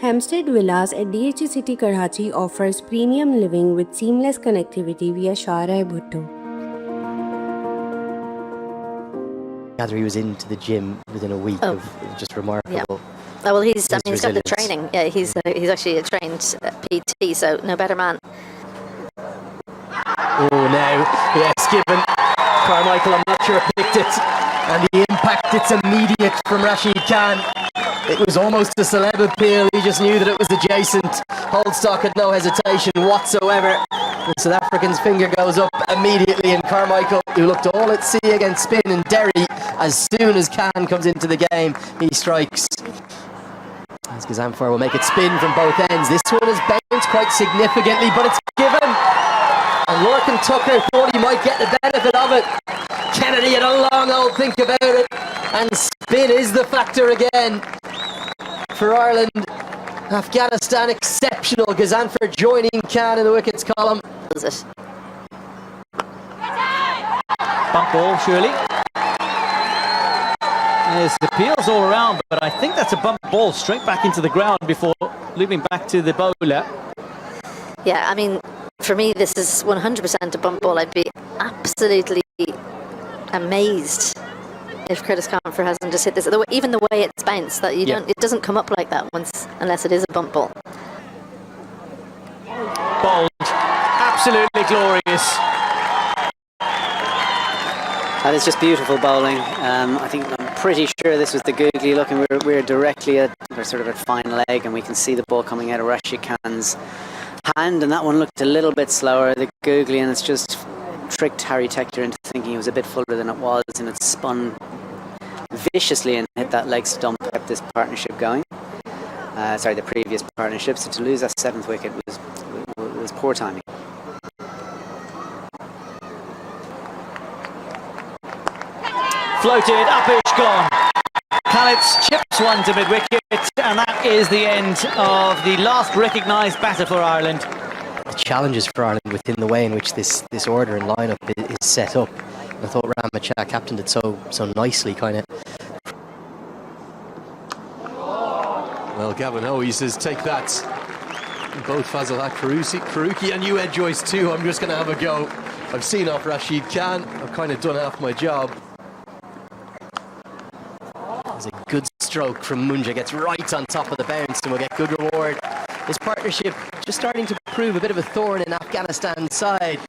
Hampstead Villas at DHA City Karachi offers premium living with seamless connectivity via Shara Bhutto. Gather he was into the gym within a week of just remarkable. Yeah. Oh, well, he's got the training. Yeah, he's actually a trained PT, so no better man. Oh, now, yes, given Carmichael, I'm not sure picked it, and the impact, it's immediate from Rashid Khan. It was almost a celeb appeal. He just knew that it was adjacent. Holdstock had no hesitation whatsoever. The South African's finger goes up immediately, and Carmichael, who looked all at sea against spin and Derry, as soon as Khan comes into the game, he strikes. As Gazanfar will make it spin from both ends. This one has bounced quite significantly, but it's given. And Lorcan Tucker thought he might get the benefit of it. Kennedy had a long old think about it, and spin is the factor again for Ireland. Afghanistan exceptional. Gazanfar joining Khan in the wickets column. Is it? Bump ball, surely. There's appeals all around, but I think that's a bump ball straight back into the ground before looping back to the bowler. Yeah, I mean, for me, this is 100% a bump ball. I'd be absolutely amazed if Curtis Confer hasn't just hit this. Even the way it's bounced, that it doesn't come up like that once unless it is a bump ball. Bold, absolutely glorious. That is just beautiful bowling. I'm pretty sure this was the googly look, and we're directly at sort of at fine leg, and we can see the ball coming out of Rashid Khan's hand, and that one looked a little bit slower, the googly, and it's just tricked Harry Tector into thinking it was a bit fuller than it was, and it spun viciously and hit that leg stump, kept this partnership going. Sorry, the previous partnership. So to lose that 7th wicket was poor timing. Floated, upish, gone. Khalitz chips one to mid-wicket, and that is the end of the last recognised batter for Ireland. The challenges for Ireland within the way in which this order and lineup is set up. I thought Ram Machak captained it so nicely, kind of. Well, Gavin Hoey says, take that. Both Fazal Karuki and you, Ed Joyce, too. I'm just going to have a go. I've seen off Rashid Khan. I've kind of done half my job. There's a good stroke from Munja, gets right on top of the bounce and will get good reward. This partnership just starting to prove a bit of a thorn in Afghanistan's side.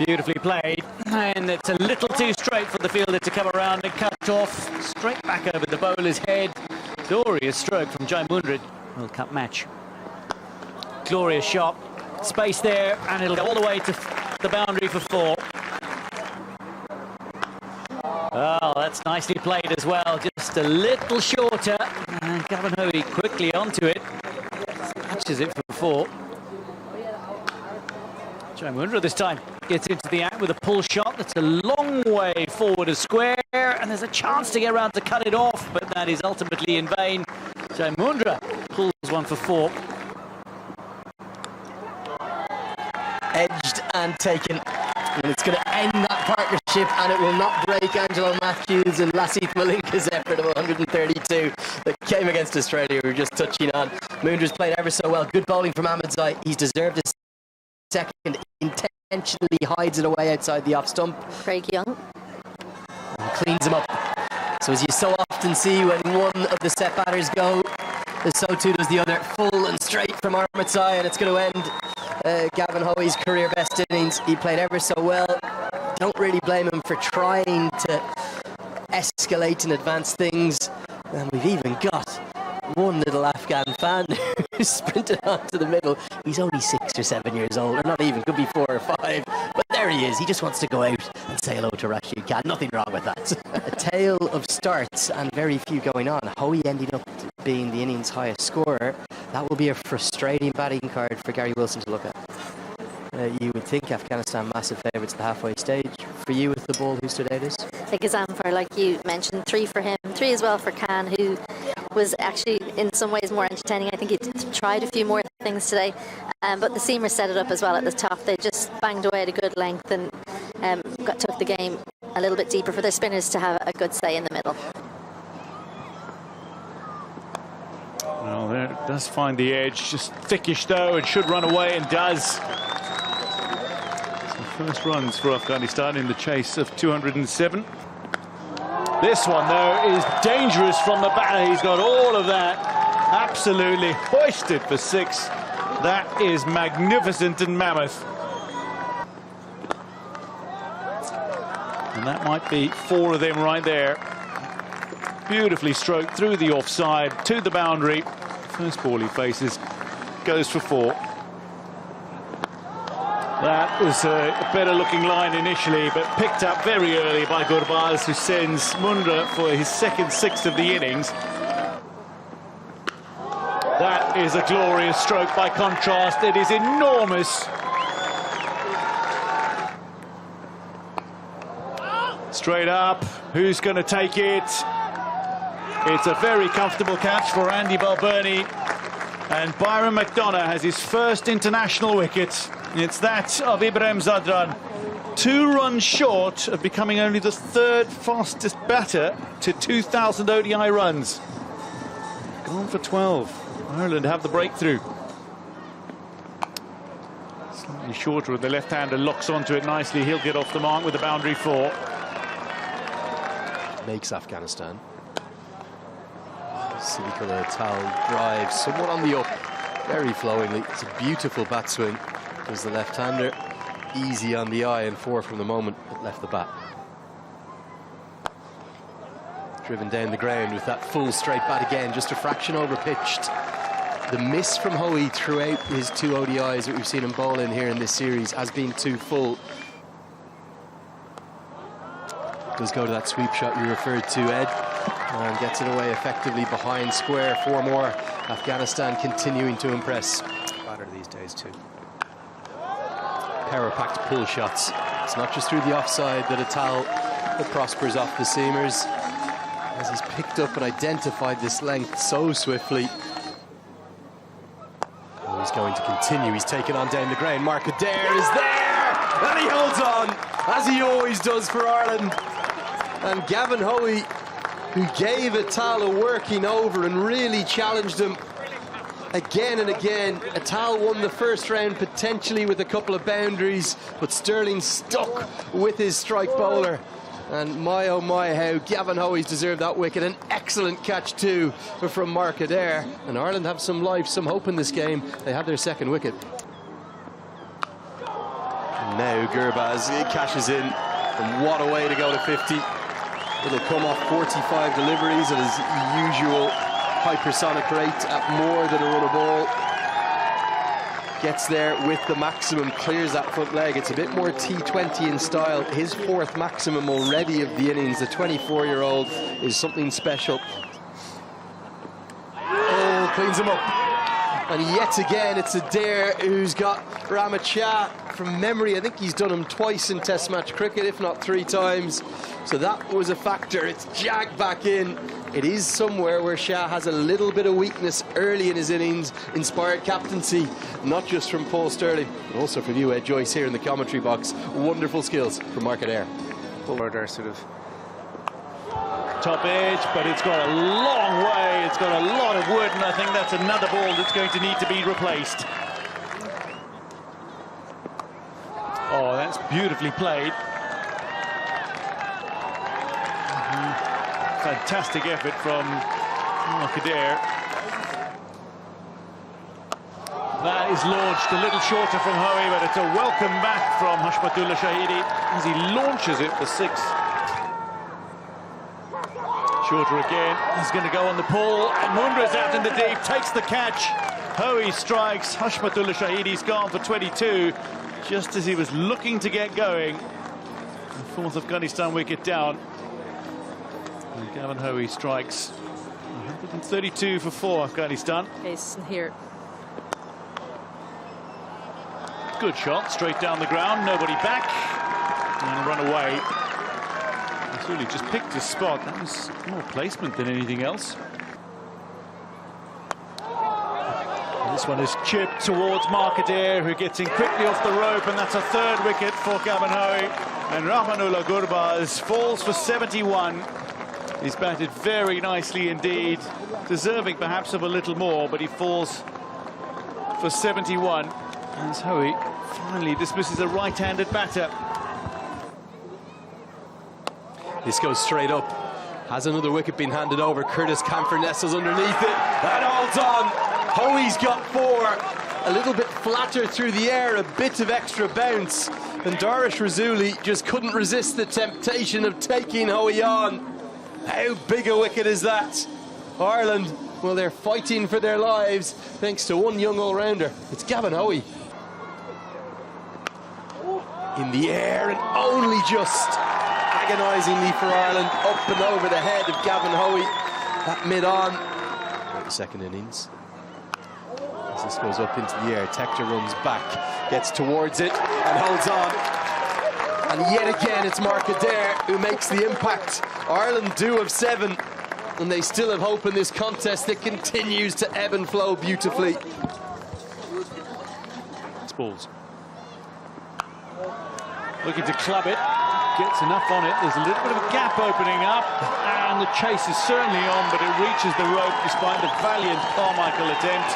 Beautifully played, and it's a little too straight for the fielder to come around and cut off straight back over the bowler's head. Glorious stroke from Jai Mundra. World Cup match. Glorious shot, space there, and it'll go all the way to the boundary for 4. Oh, that's nicely played as well, just a little shorter, and Gavin Hoey quickly onto it, catches it for 4. Jai Mundra this time gets into the act with a pull shot. That's a long way forward of square, and there's a chance to get around to cut it off, but that is ultimately in vain. Jai Mundra pulls one for 4. Edged and taken, and it's going to end that partnership, and it will not break Angelo Matthews and Lasith Malinka's effort of 132 that came against Australia. We were just touching on. Mundra's played ever so well. Good bowling from Ahmedzai. He's deserved a second. Intentionally hides it away outside the off stump. Craig Young. And cleans him up. So as you so often see when one of the set batters go, so too does the other. Full and straight from Ahmedzai, and it's going to end Gavin Hoey's career best innings. He played ever so well. Don't really blame him for trying to escalate and advance things. And we've even got one little Afghan fan who sprinted onto the middle. He's only 6 or 7 years old, or not even, could be 4 or 5. But there he is. He just wants to go out and say hello to Rashid Khan. Nothing wrong with that. A tale of starts and very few going on. Hoey ending up being the innings' highest scorer. That will be a frustrating batting card for Gary Wilson to look at. You would think Afghanistan massive favourites at the halfway stage. For you with the ball, who stood out is? Gazanfar, like you mentioned, 3 for him, 3 as well for Khan, who was actually in some ways more entertaining. I think he tried a few more things today, but the seamers set it up as well at the top. They just banged away at a good length and took the game a little bit deeper for their spinners to have a good say in the middle. Does find the edge, just thickish though, and should run away, and does. So first runs for Afghanistan in the chase of 207. This one, though, is dangerous from the batter. He's got all of that. Absolutely hoisted for 6. That is magnificent and mammoth. And that might be 4 of them right there. Beautifully stroked through the offside to the boundary. First ball he faces goes for 4. That was a better looking line initially, but picked up very early by Gurbaz, who sends Mundra for his second 6 of the innings. That is a glorious stroke by contrast. It is enormous. Straight up, who's going to take it? It's a very comfortable catch for Andy Balbirnie, and Byron McDonough has his first international wicket. It's that of Ibrahim Zadran. 2 runs short of becoming only the 3rd fastest batter to 2,000 ODI runs. Gone for 12. Ireland have the breakthrough. Slightly shorter, and the left-hander locks onto it nicely. He'll get off the mark with the boundary 4. Makes Afghanistan. Sidiqullah Atal drives somewhat on the up, very flowingly. It's a beautiful bat swing. There's the left-hander, easy on the eye, and 4 from the moment it left the bat. Driven down the ground with that full straight bat again, just a fraction over pitched. The miss from Hoey throughout his 2 ODIs that we've seen him bowl in here in this series has been too full. Does go to that sweep shot you referred to, Ed, and gets it away effectively behind square. 4 more. Afghanistan continuing to impress. Batter these days too. Power-packed pull shots. It's not just through the offside that Atal that prospers off the seamers, as he's picked up and identified this length so swiftly. Oh, he's going to continue. He's taken on down the ground. Mark Adair is there, and he holds on, as he always does for Ireland. And Gavin Hoey, who gave Atal a working over and really challenged him again and again. Atal won the first round potentially with a couple of boundaries, but Sterling stuck with his strike bowler. And my oh my, how Gavin Hoey's deserved that wicket. An excellent catch too from Mark Adair. And Ireland have some life, some hope in this game. They have their 2nd wicket. And now Gurbaz cashes in, and what a way to go to 50. It'll come off 45 deliveries at his usual hypersonic rate at more than a run a ball. Gets there with the maximum, clears that front leg. It's a bit more T20 in style. His 4th maximum already of the innings. The 24-year-old is something special. Oh, cleans him up. And yet again, it's Adair who's got Rahmat Shah. From memory, I think he's done him twice in Test match cricket, if not 3 times. So that was a factor. It's jagged back in. It is somewhere where Shah has a little bit of weakness early in his innings. Inspired captaincy, not just from Paul Sterling, but also from you, Ed Joyce, here in the commentary box. Wonderful skills from Mark Adair. Forward sort of Top edge, but it's got a long way. It's got a lot of wood, and I think that's another ball that's going to need to be replaced. Oh, that's beautifully played. Fantastic effort from Mark Adair. That is launched a little shorter from Hoey, but it's a welcome back from Hashmatullah Shahidi as he launches it for 6. Shorter again. He's going to go on the pull, and Mundra's out in the deep, takes the catch. Hoey strikes. Hashmatullah Shahidi's gone for 22, just as he was looking to get going. The 4th Afghanistan wicket down. And Gavin Hoey strikes. 132 for 4 Afghanistan. Pace here. Good shot, straight down the ground, nobody back, and run away. He's really just picked his spot. That was more placement than anything else. And this one is chipped towards Mark Adair, who gets in quickly off the rope, and that's a 3rd wicket for Gavin Hoey. And Rahmanullah Gurbaz falls for 71. He's batted very nicely indeed, deserving perhaps of a little more, but he falls for 71. As Hoey finally dismisses a right-handed batter. This goes straight up. Has another wicket been handed over? Curtis Camphor nestles underneath it and holds on. Hoey's got 4. A little bit flatter through the air, a bit of extra bounce. And Darish Rasooli just couldn't resist the temptation of taking Hoey on. How big a wicket is that? Ireland, well, they're fighting for their lives thanks to one young all-rounder. It's Gavin Hoey. In the air and only just agonisingly for Ireland, up and over the head of Gavin Hoey at mid-on. Second innings. As this goes up into the air, Tector runs back, gets towards it and holds on. And yet again, it's Mark Adair who makes the impact. Ireland do have 7, and they still have hope in this contest that continues to ebb and flow beautifully. Balls. Looking to club it, gets enough on it. There's a little bit of a gap opening up, and the chase is certainly on, but it reaches the rope despite the valiant Carmichael attempt.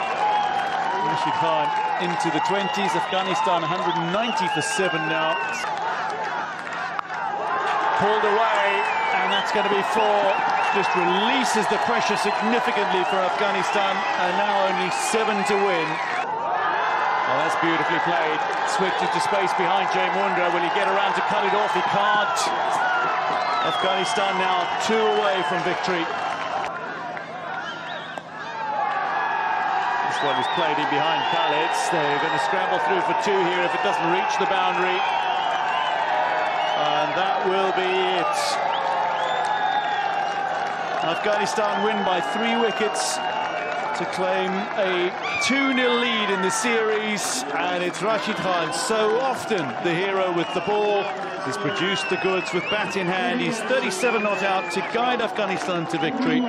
Rashid Khan into the 20s. Afghanistan 190 for 7 now. Pulled away, and that's going to be 4. Just releases the pressure significantly for Afghanistan, and now only 7 to win. Oh, that's beautifully played. Switches to space behind Jai Mundra. Will he get around to cut it off? He can't. Afghanistan now 2 away from victory. This one is played in behind Khalid. They're going to scramble through for 2 here if it doesn't reach the boundary. And that will be it. Afghanistan win by 3 wickets to claim a 2-0 lead in the series, and it's Rashid Khan, so often the hero with the ball. He's produced the goods with bat in hand. He's 37 not out to guide Afghanistan to victory.